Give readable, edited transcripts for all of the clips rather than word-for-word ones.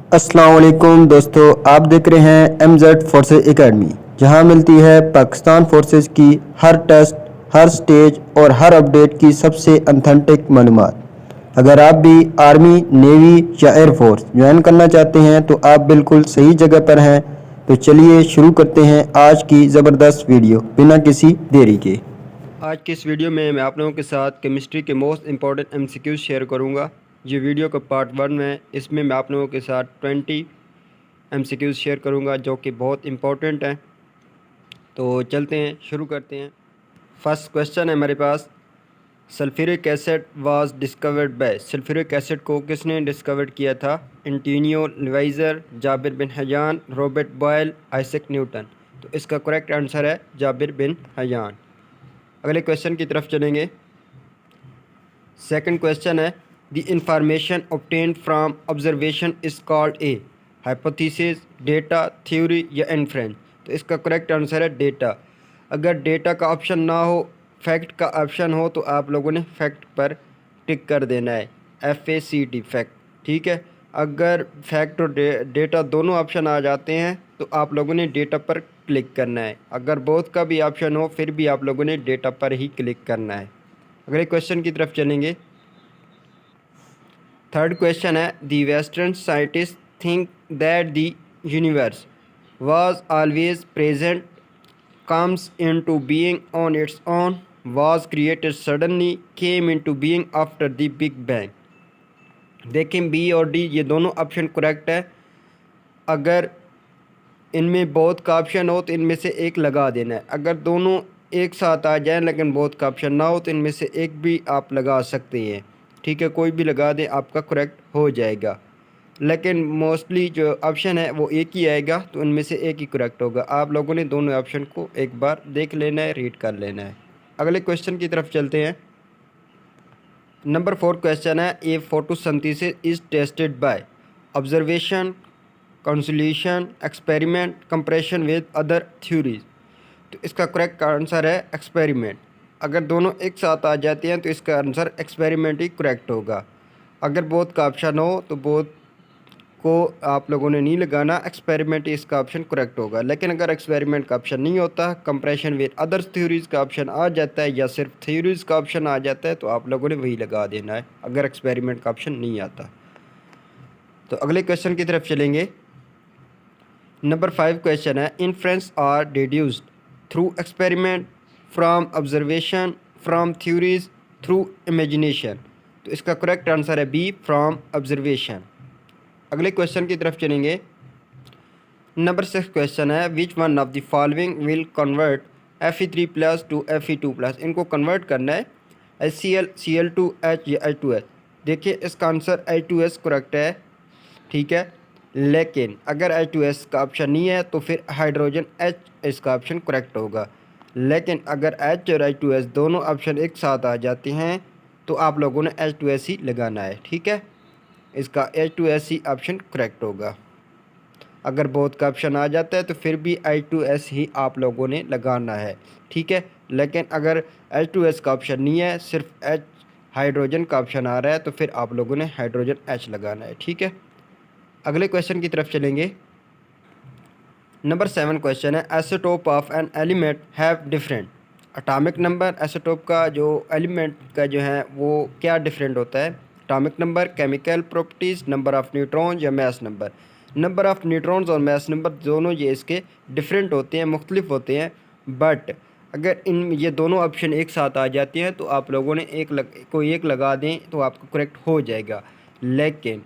अस्सलाम वालेकुम दोस्तों, आप देख रहे हैं MZ फोर्सेज एकेडमी, जहां मिलती है पाकिस्तान फोर्सेज की हर टेस्ट, हर स्टेज और हर अपडेट की सबसे ऑथेंटिक मालूमात। अगर आप भी आर्मी, नेवी या एयरफोर्स ज्वाइन करना चाहते हैं तो आप बिल्कुल सही जगह पर हैं। तो चलिए शुरू करते हैं आज की ज़बरदस्त वीडियो बिना किसी देरी के। आज की इस वीडियो में मैं आप लोगों के साथ केमिस्ट्री के मोस्ट इंपॉर्टेंट MCQs शेयर करूंगा। ये वीडियो का पार्ट 1 है। इसमें मैं आप लोगों के साथ 20 MCQs शेयर करूंगा जो कि बहुत इंपॉर्टेंट हैं। तो चलते हैं, शुरू करते हैं। फर्स्ट क्वेश्चन है हमारे पास, sulphuric acid was discovered by. Sulphuric acid को किसने डिस्कवर किया था? Antonio Lavoisier, Jabir bin Hayyan, Robert Boyle, Isaac Newton. तो इसका करेक्ट आंसर है जाबिर बिन हयान। अगले क्वेश्चन की तरफ चलेंगे। सेकंड क्वेश्चन है, the information obtained from observation is called a. Hypothesis, data, theory या इन्फ्रेंस। तो इसका करेक्ट आंसर है डेटा। अगर डेटा का ऑप्शन ना हो, फैक्ट का ऑप्शन हो, तो आप लोगों ने फैक्ट पर टिक कर देना है, FACT फैक्ट। ठीक है, अगर फैक्ट और डेटा दोनों ऑप्शन आ जाते हैं तो आप लोगों ने डेटा पर क्लिक करना है। अगर बोथ का भी ऑप्शन हो फिर भी आप लोगों ने डेटा पर ही क्लिक करना है। अगले क्वेश्चन की तरफ चलेंगे। थर्ड क्वेश्चन है, the western scientist think that the universe was always present, comes into being on its own, was created suddenly, came into being after the Big Bang। देखें, B और D ये दोनों option correct है। अगर इनमें both का option हो तो इनमें से एक लगा देना है। अगर दोनों एक साथ आ जाएं लेकिन बोथ का ऑप्शन ना हो तो इनमें से एक भी आप लगा सकते हैं। ठीक है, कोई भी लगा दें, आपका करेक्ट हो जाएगा। लेकिन मोस्टली जो ऑप्शन है वो एक ही आएगा, तो इनमें से एक ही करेक्ट होगा। आप लोगों ने दोनों ऑप्शन को एक बार देख लेना है, रीड कर लेना है। अगले क्वेश्चन की तरफ चलते हैं। नंबर 4 क्वेश्चन है, a photosynthesis is tested by observation, conclusion, experiment, compression with other theories. तो इसका करेक्ट आंसर है एक्सपेरिमेंट। अगर दोनों एक साथ आ जाते हैं तो इसका आंसर एक्सपेरिमेंट ही करेक्ट होगा। अगर बोथ का ऑप्शन हो तो बोथ को आप लोगों ने नहीं लगाना, एक्सपेरिमेंट इसका ऑप्शन करेक्ट होगा। लेकिन अगर एक्सपेरिमेंट का ऑप्शन नहीं होता, कंपैरिजन विद अदर थ्योरीज का ऑप्शन आ जाता है या सिर्फ थ्योरीज का ऑप्शन आ जाता है तो आप लोगों ने वही लगा देना है अगर एक्सपेरिमेंट का ऑप्शन नहीं आता। तो अगले क्वेश्चन की तरफ चलेंगे। नंबर 5 क्वेश्चन है, inference are deduced through experiment, from observation, from theories, through imagination. तो इसका करेक्ट आंसर है बी, फ्रॉम ऑब्जर्वेशन। अगले क्वेश्चन की तरफ चलेंगे। नंबर 6 क्वेश्चन है, which one of the following will convert Fe3+ to Fe2+। इनको कन्वर्ट करना है, HCl, Cl2H या H2S। देखिए इसका आंसर H2S करेक्ट है। ठीक है, लेकिन अगर H2S का ऑप्शन नहीं है तो फिर हाइड्रोजन H इसका ऑप्शन करेक्ट होगा। लेकिन अगर H और H2S दोनों ऑप्शन एक साथ आ जाते हैं तो आप लोगों ने H2S ही लगाना है। ठीक है, इसका H2S ही ऑप्शन करेक्ट होगा। अगर बोथ का ऑप्शन आ जाता है तो फिर भी H2S ही आप लोगों ने लगाना है। ठीक है, लेकिन अगर H2S का ऑप्शन नहीं है, सिर्फ H हाइड्रोजन का ऑप्शन आ रहा है तो फिर आप लोगों ने हाइड्रोजन H लगाना है। ठीक है, अगले क्वेश्चन की तरफ चलेंगे। नंबर 7 क्वेश्चन है, isotope of an element have different atomic number. Isotope का जो एलिमेंट का जो है वो क्या डिफरेंट होता है? Atomic number, chemical properties, number of neutron या mass number. Number of neutrons और मास नंबर दोनों ये इसके डिफरेंट होते हैं, मुख्तलिफ होते हैं। बट अगर इन ये दोनों ऑप्शन एक साथ आ जाते हैं तो आप लोगों ने कोई एक लगा दें तो आपको करेक्ट हो जाएगा। लेकिन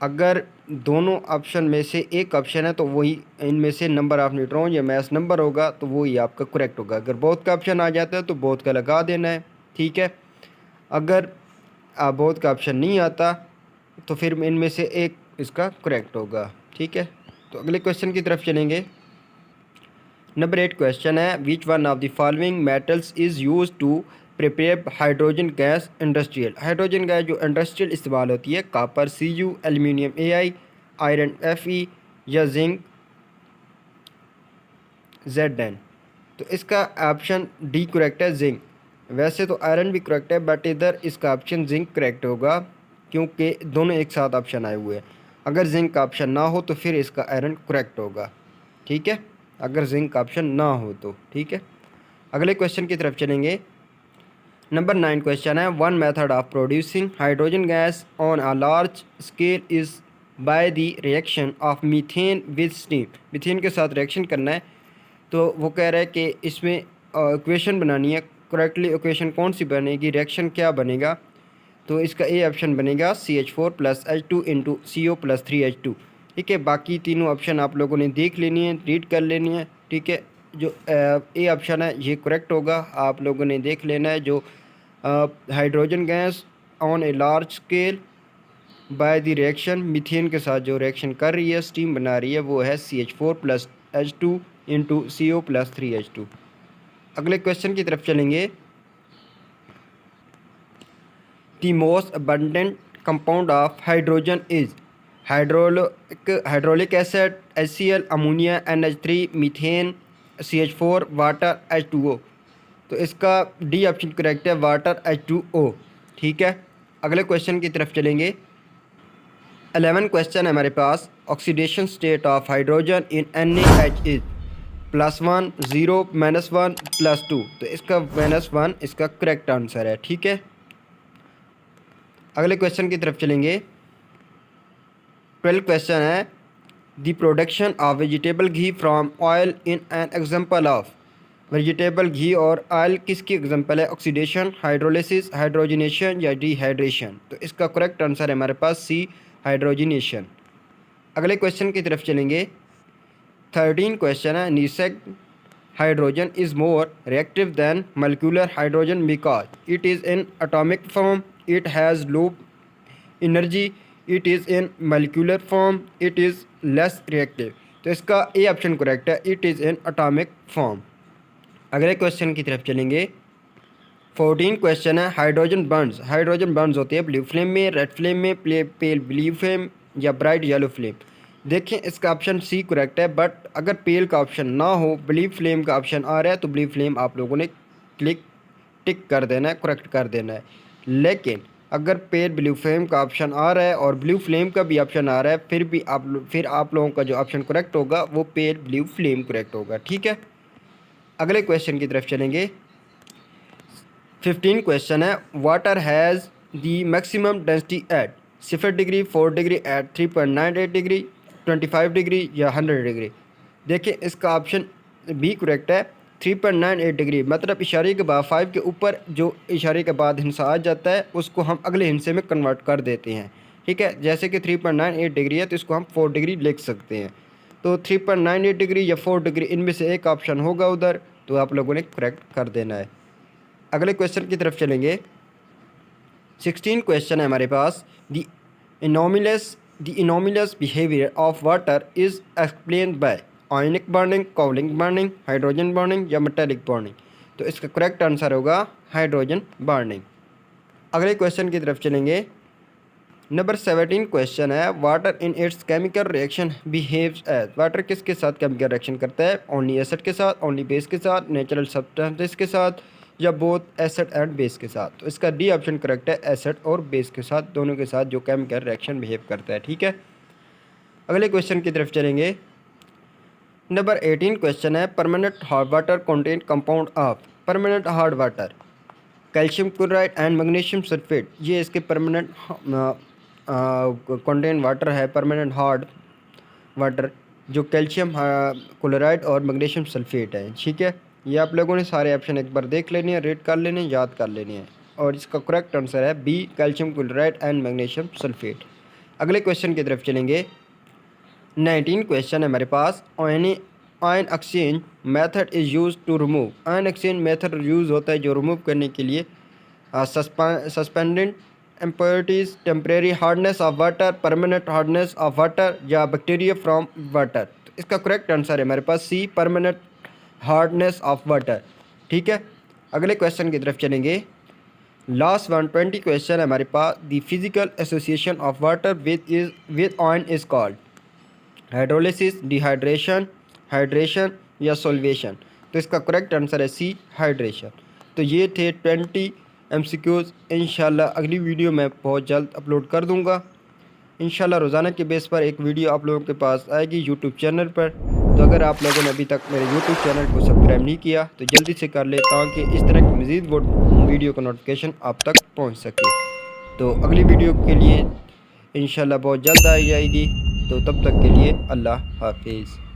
अगर दोनों ऑप्शन में से एक ऑप्शन है तो वही इनमें से नंबर ऑफ़ न्यूट्रॉन या मास नंबर होगा तो वही आपका करेक्ट होगा। अगर बोथ का ऑप्शन आ जाता है तो बोथ का लगा देना है। ठीक है, अगर बोथ का ऑप्शन नहीं आता तो फिर इनमें से एक इसका करेक्ट होगा। ठीक है, तो अगले क्वेश्चन की तरफ चलेंगे। नंबर 8 क्वेश्चन है, which one of the following metals is use to prepare hydrogen gas industrial. Hydrogen gas जो इंडस्ट्रियल इस्तेमाल होती है, copper Cu, aluminium Ai, iron Fe या जिंक Zn। तो इसका ऑप्शन डी करेक्ट है, जिंक। वैसे तो आयरन भी करेक्ट है बट इधर इसका ऑप्शन जिंक करेक्ट होगा। क्योंकि दोनों एक साथ ऑप्शन आए हुए हैं। अगर जिंक का ऑप्शन ना हो तो फिर इसका आयरन करेक्ट होगा, ठीक है, अगर जिंक का ऑप्शन ना हो तो, ठीक है। अगले क्वेश्चन की तरफ चलेंगे। नंबर 9 क्वेश्चन है, one method of producing hydrogen gas on a large scale is by the reaction of methane with steam. Methane के साथ रिएक्शन करना है, तो वो कह रहा है कि इसमें इक्वेशन बनानी है। करेक्टली इक्वेशन कौन सी बनेगी, रिएक्शन क्या बनेगा, तो इसका ए ऑप्शन बनेगा CH4 + H2 into CO + 3H2, ठीक है। बाकी तीनों ऑप्शन आप लोगों ने देख लेनी है, रीड कर लेनी है, ठीक है। जो ए ऑप्शन है ये करेक्ट होगा, आप लोगों ने देख लेना है। जो hydrogen gas on a large scale by the reaction, methane के साथ जो रिएक्शन कर रही है, स्टीम बना रही है, वो है CH4 + H2 into CO + 3H2। अगले क्वेश्चन की तरफ चलेंगे। The most abundant compound of hydrogen is hydraulic acid, HCl, ammonia, NH3, methane, CH4, water, H2O। तो इसका डी ऑप्शन करेक्ट है, वाटर H2O, ठीक है। अगले क्वेश्चन की तरफ चलेंगे। 11 क्वेश्चन है हमारे पास। Oxidation state of hydrogen in NaH is +1, 0, -1, +2। तो इसका -1 इसका करेक्ट आंसर है, ठीक है। अगले क्वेश्चन की तरफ चलेंगे। 12 क्वेश्चन है, the production of vegetable ghee from oil in an example of. Vegetable ghee और ऑयल किसकी एग्जांपल है, ऑक्सीडेशन, हाइड्रोलिसिस, हाइड्रोजनेशन या डिहाइड्रेशन। तो इसका करेक्ट आंसर है हमारे पास सी, हाइड्रोजनेशन। अगले क्वेश्चन की तरफ चलेंगे। 13 क्वेश्चन है, nascent hydrogen is more reactive than molecular hydrogen because it is in atomic form, it has low energy, it is in molecular form, it is less reactive. तो इसका ए ऑप्शन करेक्ट है, it is in atomic form. अगले question की तरफ चलेंगे। 14 question है, hydrogen Burns. Hydrogen Burns होते हैं ब्लू फ्लेम में, रेड फ्लेम में, पेल ब्लू फ्लेम या ब्राइट येलो फ्लेम। देखें इसका ऑप्शन सी करेक्ट है, बट अगर पेल का ऑप्शन ना हो, ब्लू फ्लेम का ऑप्शन आ रहा है, तो ब्लू फ्लेम आप लोगों ने टिक कर देना है, करेक्ट कर देना है। लेकिन अगर पेल ब्लू फ्लेम का ऑप्शन आ रहा है और ब्लू फ्लेम का भी ऑप्शन आ रहा है, फिर आप लोगों का जो ऑप्शन करेक्ट होगा वो पेल ब्लू फ्लेम करेक्ट होगा, ठीक है। अगले क्वेश्चन की तरफ चलेंगे। 15 क्वेश्चन है, water has the maximum density at 0 degree, 4 degree, at 3.98 degree, 25 degree या 100 डिग्री। देखिए इसका ऑप्शन बी करेक्ट है, 3.98 डिग्री। मतलब इशारे के बाद 5 के ऊपर जो इशारे के बाद हिंसा आ जाता है उसको हम अगले हिंसे में कन्वर्ट कर देते हैं, ठीक है। जैसे कि 3.98 डिग्री है तो इसको हम 4 डिग्री लिख सकते हैं। तो 3.98 डिग्री या 4 डिग्री इनमें से एक ऑप्शन होगा उधर, तो आप लोगों ने करेक्ट कर देना है। अगले क्वेश्चन की तरफ चलेंगे। 16 क्वेश्चन है हमारे पास। The anomalous behaviour of water is explain by ionic bonding, covalent bonding, hydrogen bonding या मेटालिक बर्निंग। तो इसका करेक्ट आंसर होगा हाइड्रोजन बर्निंग। अगले क्वेश्चन की तरफ चलेंगे। नंबर 17 क्वेश्चन है, water in its chemical reaction behaves as. Water किसके साथ केमिकल रिएक्शन करता है, ओनली एसिड के साथ, ओनली बेस के साथ, नेचुरल सब्सटेंसेस के साथ या बोथ एसिड एंड बेस के साथ। तो इसका डी ऑप्शन करेक्ट है, एसिड और बेस के साथ, दोनों के साथ जो केमिकल रिएक्शन बिहेव करता है, ठीक है। अगले क्वेश्चन की तरफ चलेंगे। नंबर 18 क्वेश्चन है, permanent hard water contain compound of. Permanent hard water calcium chloride and magnesium sulphate, ये इसके परमानेंट कंटेन वाटर है। परमानेंट हार्ड वाटर जो कैल्शियम क्लोराइड और मैग्नीशियम सल्फेट है, ठीक है। ये आप लोगों ने सारे ऑप्शन एक बार देख लेने हैं, रीड कर लेने हैं, याद कर लेने हैं, और इसका करेक्ट आंसर है B, calcium chloride and magnesium sulphate. अगले क्वेश्चन की तरफ चलेंगे। 19 क्वेश्चन है हमारे पास। Ion exchange method is use to remove. Ion exchange method use होता है जो रिमूव करने के लिए suspended impurities, temporary hardness of water, permanent hardness of water या बैक्टीरिया फ्रॉम वाटर। तो इसका करेक्ट आंसर है हमारे पास C, permanent hardness of water, ठीक है। अगले क्वेश्चन की तरफ चलेंगे। लास्ट 120 क्वेश्चन है हमारे पास। The physical association of water with ion is called hydrolysis, dehydration, hydration या सोल्वेशन। तो इसका करेक्ट आंसर है सी, हाइड्रेशन। तो ये थे 20 MCQs इंशाल्लाह अगली वीडियो में बहुत जल्द अपलोड कर दूंगा। इंशाल्लाह रोज़ाना के बेस पर एक वीडियो आप लोगों के पास आएगी यूट्यूब चैनल पर। तो अगर आप लोगों ने अभी तक मेरे यूट्यूब चैनल को सब्सक्राइब नहीं किया तो जल्दी से कर ले, ताकि इस तरह की मज़ीद वीडियो का नोटिफिकेशन आप तक पहुंच सके। तो अगली वीडियो के लिए इंशाल्लाह बहुत जल्द आ जाएगी। तो तब तक के लिए अल्लाह हाफिज़।